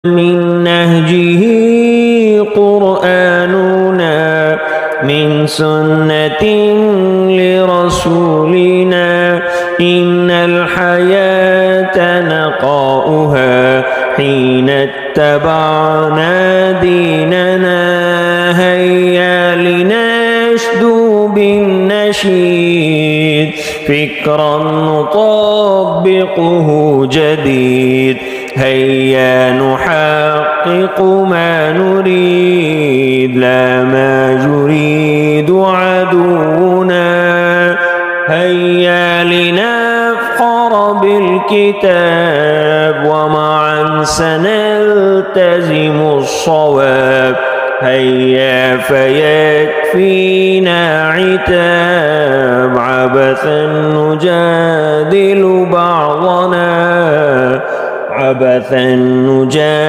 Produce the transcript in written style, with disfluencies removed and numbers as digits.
من نهجه قرآننا من سنة لرسولنا إن الحياة نقاؤها حين اتبعنا ديننا هيا لنشدو بالنشيد فكرا نطبقه جديد هيا نحقق ما نريد لا ما يريد عدونا هيا لنفخر بالكتاب ومعا سنلتزم الصواب هيا فيكفينا عتاب عبثا نجادل بعضنا عبثا نجادل